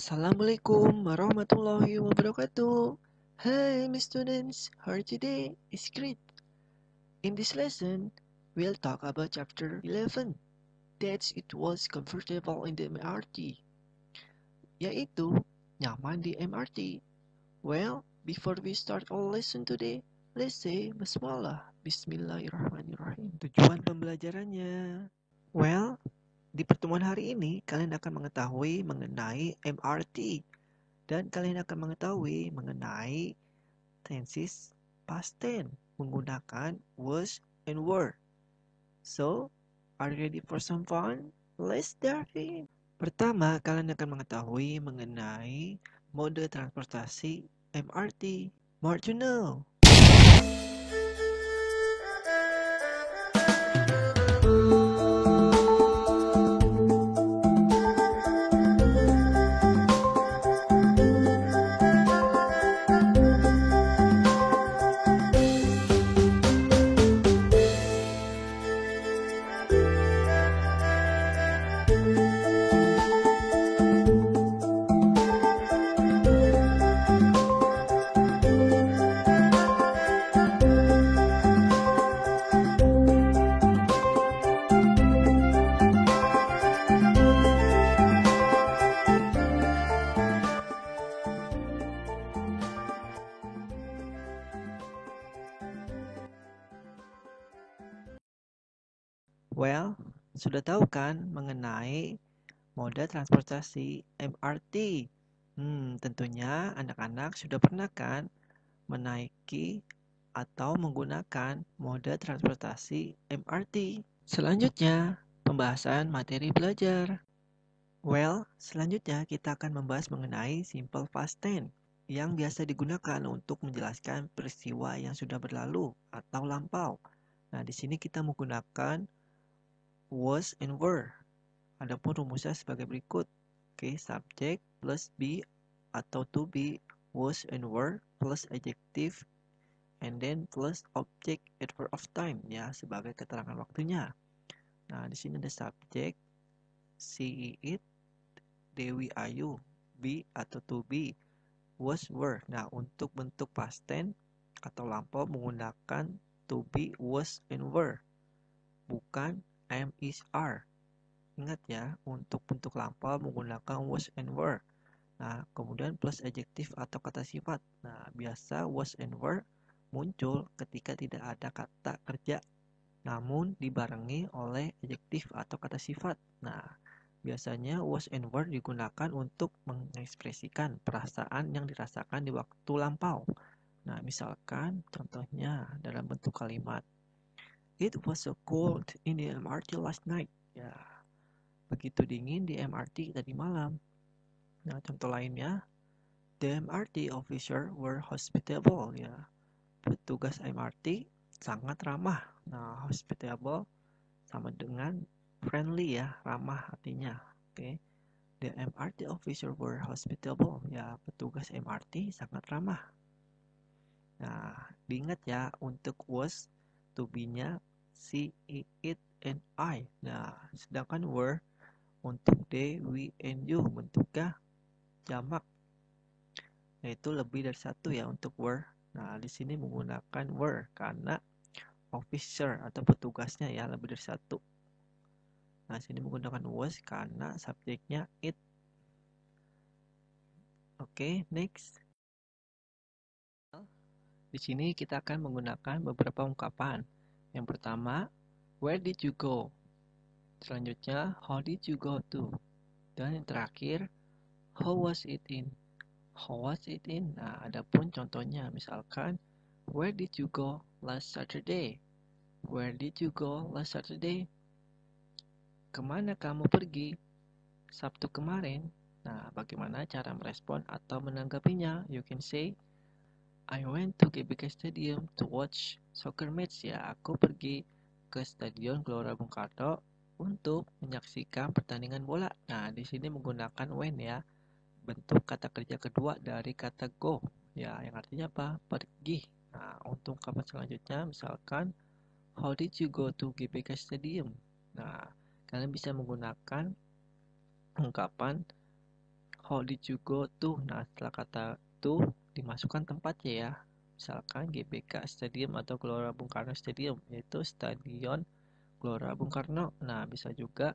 Assalamualaikum warahmatullahi wabarakatuh. Hi, my students. How are today? It's great. In this lesson, we'll talk about chapter 11. That it was comfortable in the MRT. Yaitu nyaman di MRT. Well, before we start our lesson today, let's say basmalah. Bismillahirrahmanirrahim. Tujuan pembelajarannya. Well, di pertemuan hari ini kalian akan mengetahui mengenai MRT. Dan kalian akan mengetahui mengenai tenses past tense menggunakan was and were. So, are you ready for some fun? Let's dive in. Pertama, kalian akan mengetahui mengenai mode transportasi MRT. More to know. Well, sudah tahu kan mengenai mode transportasi MRT? Tentunya anak-anak sudah pernah kan menaiki atau menggunakan mode transportasi MRT. Selanjutnya, pembahasan materi belajar. Well, selanjutnya kita akan membahas mengenai simple past tense yang biasa digunakan untuk menjelaskan peristiwa yang sudah berlalu atau lampau. Nah, di sini kita menggunakan was and were. Adapun rumusnya sebagai berikut. Oke, subject plus be atau to be, was and were plus adjective and then plus object adverb of time ya sebagai keterangan waktunya. Nah, di sini ada subject she, it, Dewi, Ayu, be atau to be, was, were. Nah, untuk bentuk past tense atau lampau menggunakan to be, was, and were. Bukan am, is, are. Ingat ya, untuk bentuk lampau menggunakan was and were. Nah, kemudian plus adjektif atau kata sifat. Nah, biasa was and were muncul ketika tidak ada kata kerja, namun dibarengi oleh adjektif atau kata sifat. Nah, biasanya was and were digunakan untuk mengekspresikan perasaan yang dirasakan di waktu lampau. Nah, misalkan contohnya dalam bentuk kalimat, It was so cold in the MRT last night. Ya, begitu dingin di MRT tadi malam. Nah, contoh lainnya, the MRT officer were hospitable. Ya, petugas MRT sangat ramah. Nah, hospitable sama dengan friendly ya, ramah artinya. Oke. The MRT officer were hospitable. Ya, petugas MRT sangat ramah. Nah, diingat ya, untuk was to be-nya she, it, and I. Nah, sedangkan were untuk they, we, and you bentuknya jamak, yaitu lebih dari satu ya untuk were. Nah, di sini menggunakan were karena officer atau petugasnya ya lebih dari satu. Nah, sini menggunakan was karena subjeknya it. Oke, next. Di sini kita akan menggunakan beberapa ungkapan. Yang pertama, where did you go? Selanjutnya, how did you go to? Dan yang terakhir, how was it in? How was it in? Nah, adapun contohnya, misalkan, where did you go last Saturday? Where did you go last Saturday? Kemana kamu pergi Sabtu kemarin? Nah, bagaimana cara merespon atau menanggapinya? You can say, I went to GBK Stadium to watch soccer match. Ya, aku pergi ke Stadion Gelora Bung Karno untuk menyaksikan pertandingan bola. Nah, di sini menggunakan when ya, bentuk kata kerja kedua dari kata go. Ya, yang artinya apa? Pergi. Nah, untuk ungkapan selanjutnya, misalkan, how did you go to GBK Stadium? Nah, kalian bisa menggunakan ungkapan How did you go to? Nah, setelah kata to dimasukkan tempatnya ya. Misalkan GBK Stadium atau Gelora Bung Karno Stadium, yaitu Stadion Gelora Bung Karno. Nah, bisa juga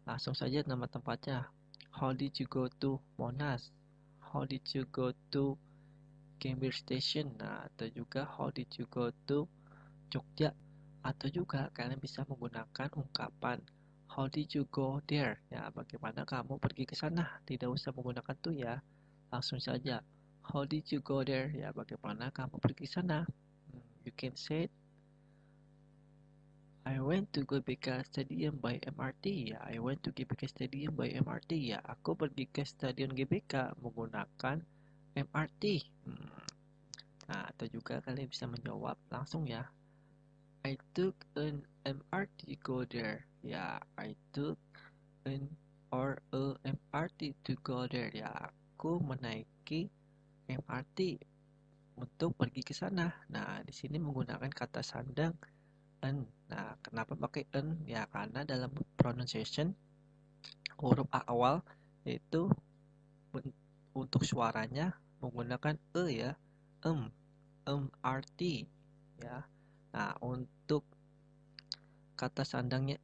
langsung saja nama tempatnya. How did you go to Monas? How did you go to Cambridge Station? Nah, atau juga how did you go to Jogja? Atau juga kalian bisa menggunakan ungkapan how did you go there? Ya, bagaimana kamu pergi ke sana? Tidak usah menggunakan to ya. Langsung saja. How did you go there? Ya, bagaimana kamu pergi ke sana? You can say I went to GBK Stadium by MRT. Ya, I went to GBK Stadium by MRT. Ya, aku pergi ke Stadion GBK menggunakan MRT. Nah, atau juga kalian bisa menjawab langsung ya. I took an MRT go there. Ya, I took an or a MRT to go there. Ya, aku menaiki MRT untuk pergi ke sana. Nah, di sini menggunakan kata sandang an. Nah, kenapa pakai an? Ya, karena dalam pronunciation huruf A awal itu untuk suaranya menggunakan e ya. MRT ya. Nah, untuk kata sandangnya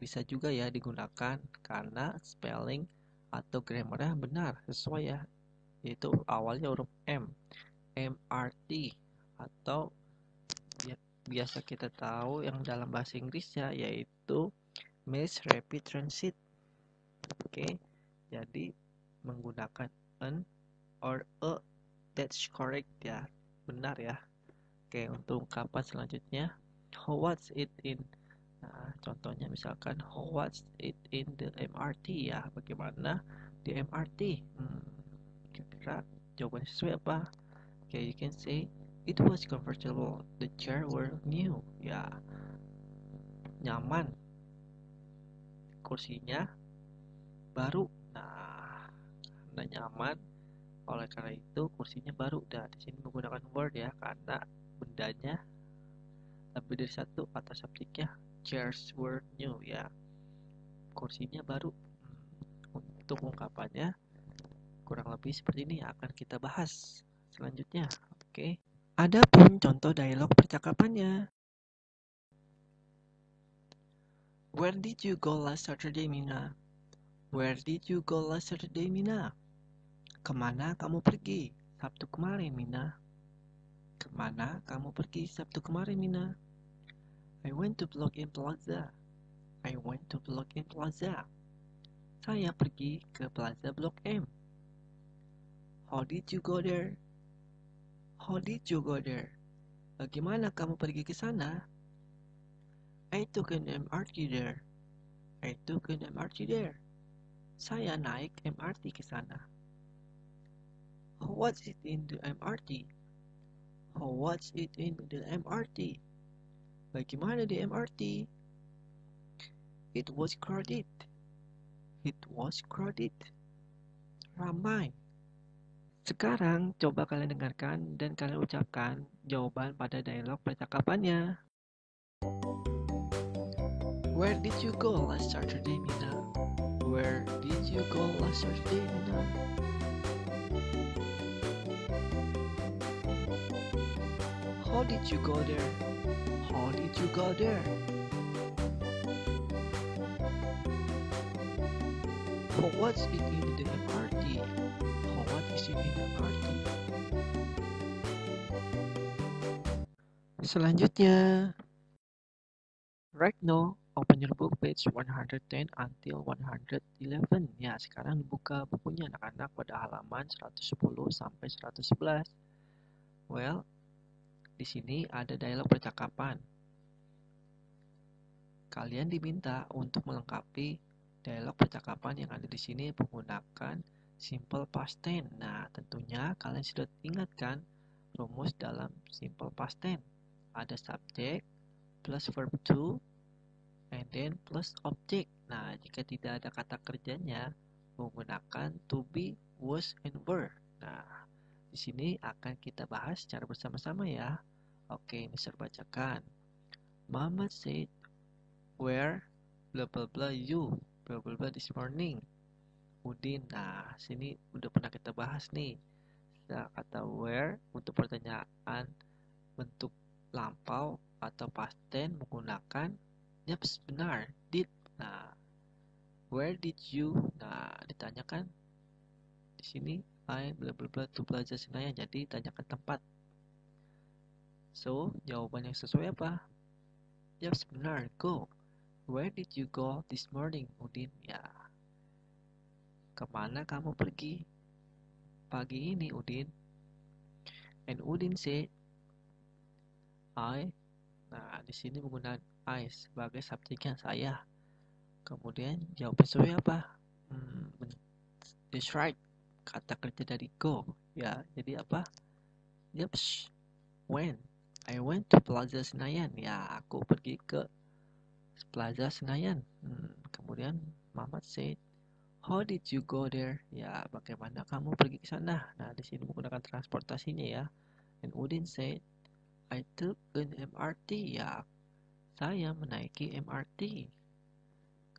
bisa juga ya digunakan karena spelling atau grammarnya benar sesuai ya. Yaitu awalnya huruf M. MRT atau biasa kita tahu yang dalam bahasa Inggrisnya yaitu Mass Rapid Transit. Oke, jadi menggunakan an or a, that's correct ya, benar ya. Oke, untuk ungkapan selanjutnya, how was it in, nah, contohnya misalkan how was it in the MRT ya, bagaimana di MRT. Kira-kira jawabannya sesuai apa? Okay, you can say it was comfortable. The chair were new. Ya, nyaman. Kursinya baru. Nah, karena nyaman, oleh karena itu kursinya baru. Dan di sini menggunakan word ya, karena bendanya lebih dari satu kata subjeknya. Chairs were new ya. Kursinya baru. Untuk ungkapannya kurang lebih seperti ini akan kita bahas selanjutnya. Oke. Adapun contoh dialog percakapannya. Where did you go last Saturday, Mina? Where did you go last Saturday, Mina? Kemana kamu pergi Sabtu kemarin, Mina? Kemana kamu pergi Sabtu kemarin, Mina? I went to Block M Plaza. I went to Block M Plaza. Saya pergi ke Plaza Blok M. How did you go there? How did you go there? Bagaimana kamu pergi ke sana? I took an MRT there. I took an MRT there. Saya naik MRT ke sana. How was it in the MRT? How was it in the MRT? Bagaimana di MRT? It was crowded. It was crowded. Ramai. Sekarang coba kalian dengarkan dan kalian ucapkan jawaban pada dialog percakapannya. Where did you go last Saturday, Mina? Where did you go last Saturday, Mina? How did you go there? How did you go there? How was it in the MRT? How was it in the MRT? Selanjutnya, right now, open your book page 110 until 111. Ya, sekarang dibuka bukunya anak-anak pada halaman 110 sampai 111. Well, di sini ada dialog percakapan. Kalian diminta untuk melengkapi dialog percakapan yang ada di sini menggunakan simple past tense. Nah, tentunya kalian sudah ingatkan rumus dalam simple past tense. Ada subject plus verb to and then plus object. Nah, jika tidak ada kata kerjanya menggunakan to be, was, and were. Nah, di sini akan kita bahas secara bersama-sama ya. Oke, Mister bacakan. Mama said, where blah blah blah you blah blah blah this morning. Udin. Nah, sini udah pernah kita bahas nih. Nah, kata where untuk pertanyaan bentuk lampau atau past tense menggunakan yaps, benar, did. Nah, where did you? Nah, ditanyakan di sini I bla bla bla to Plaza Senayan. Jadi tanyakan tempat. So, jawaban yang sesuai apa? Yaps, benar, go. Where did you go this morning, Udin? Ya, kemana kamu pergi pagi ini, Udin? And Udin said, I. Nah, di sini menggunakan I sebagai subjeknya saya. Kemudian jawaban sesuai apa? Hmm, that's right. Kata kerja dari go. Ya, jadi apa? Yaps. When? I went to Plaza Senayan. Ya, aku pergi ke Plaza Senayan. Kemudian Mamat said, how did you go there? Ya, bagaimana kamu pergi ke sana? Nah, di sini menggunakan transportasinya ya. And Udin said, I took an MRT. Ya, saya menaiki MRT.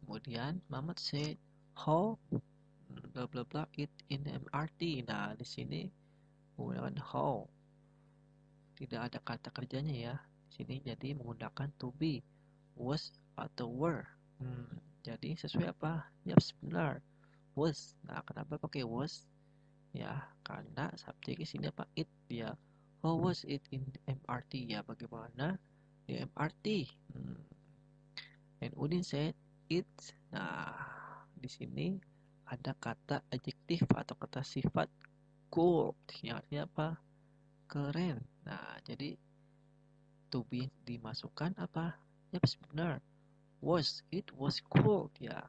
Kemudian Mamat said, how bla bla bla it in MRT. Nah, di sini menggunakan how. Tidak ada kata kerjanya ya. Di sini jadi menggunakan to be, was atau were. Jadi sesuai apa? Yap, benar. Was. Nah, kenapa pakai was? Ya, karena subjek di sini apa? It ya. How was it in MRT? Ya, bagaimana di MRT? And Udin said it. Nah, di sini ada kata adjektif atau kata sifat cool. Yang artinya apa? Keren. Nah, jadi to be dimasukkan apa? Yap, benar. Was. It was cool. Ya,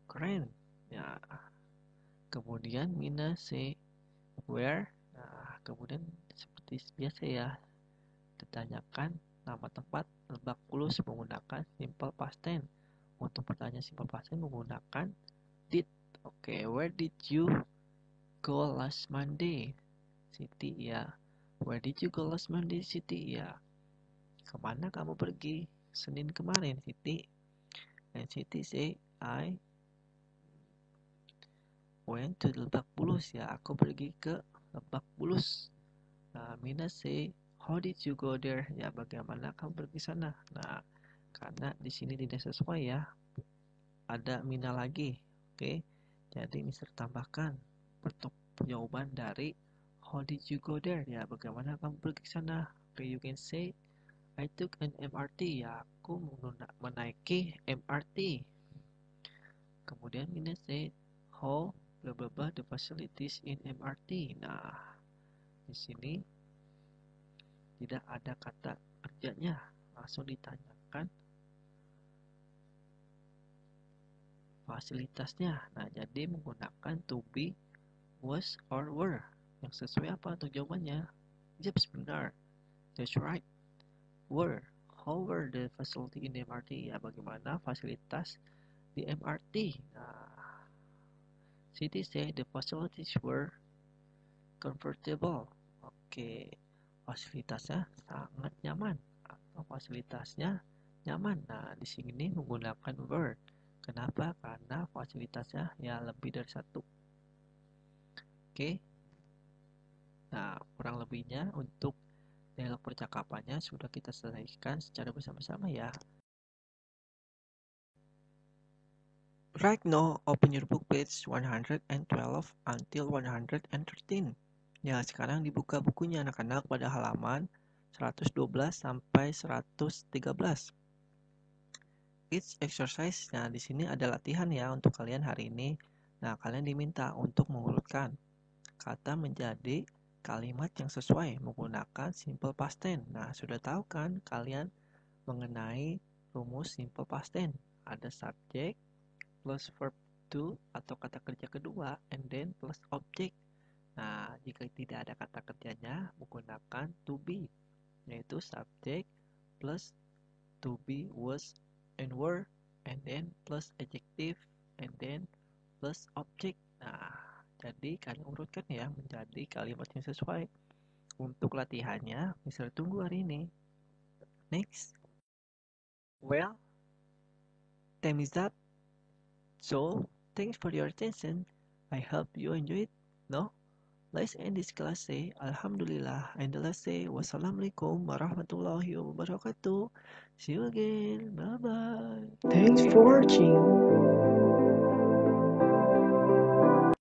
keren. Ya, kemudian Mina say where. Nah, kemudian seperti biasa ya, ditanyakan nama tempat Lebak Bulus menggunakan simple past tense. Untuk pertanyaan simple past tense menggunakan did. Oke, where did you go last Monday? Siti ya. Where did you go last Monday, Siti ya. Kemana kamu pergi Senin kemarin, Siti? And Siti say, I went to Lebak Bulus ya. Aku pergi ke Lebak Bulus. Nah, Mina say, how did you go there? Ya, bagaimana kamu pergi sana? Nah, karena di sini tidak sesuai ya. Ada Mina lagi. Oke. Jadi Mister tambahkan bentuk jawaban dari how did you go there? Ya, bagaimana kamu pergi sana? Oke, you can say I took an MRT. Ya, aku menaiki MRT. Kemudian Mina say how blah blah blah the facilities in MRT. Nah, di sini tidak ada kata kerjanya, langsung ditanyakan fasilitasnya. Nah, jadi menggunakan to be, was, or were. Yang sesuai apa untuk jawabannya? Yep, benar. That's right. Were. How were the facility in the MRT? Ya, bagaimana fasilitas di MRT? Nah, Siti say the facilities were comfortable. Oke, fasilitasnya sangat nyaman atau fasilitasnya nyaman. Nah, di sini menggunakan were. Kenapa? Karena fasilitasnya ya lebih dari satu. Oke. Nah, kurang lebihnya untuk dialog percakapannya sudah kita selesaikan secara bersama-sama ya. Right now, open your book page 112 until 113. Ya, sekarang dibuka bukunya anak-anak pada halaman 112 sampai 113. Each exercise, nah di sini ada latihan ya untuk kalian hari ini. Nah, kalian diminta untuk mengurutkan kata menjadi kalimat yang sesuai menggunakan simple past tense. Nah, sudah tahu kan kalian mengenai rumus simple past tense? Ada subject plus verb to atau kata kerja kedua and then plus object. Nah, jika tidak ada kata kerjanya menggunakan to be, yaitu subject plus to be, was, and were, and then plus adjective, and then plus object. Nah, jadi kalian urutkan ya menjadi kalimat yang sesuai. Untuk latihannya, Mister tunggu hari ini. Next. Well, time is up. So, Thanks for your attention. I hope you enjoy it. No? Let's end this class say Alhamdulillah and the last say Wassalamualaikum warahmatullahi wabarakatuh. See you again. Bye bye. Thanks for watching.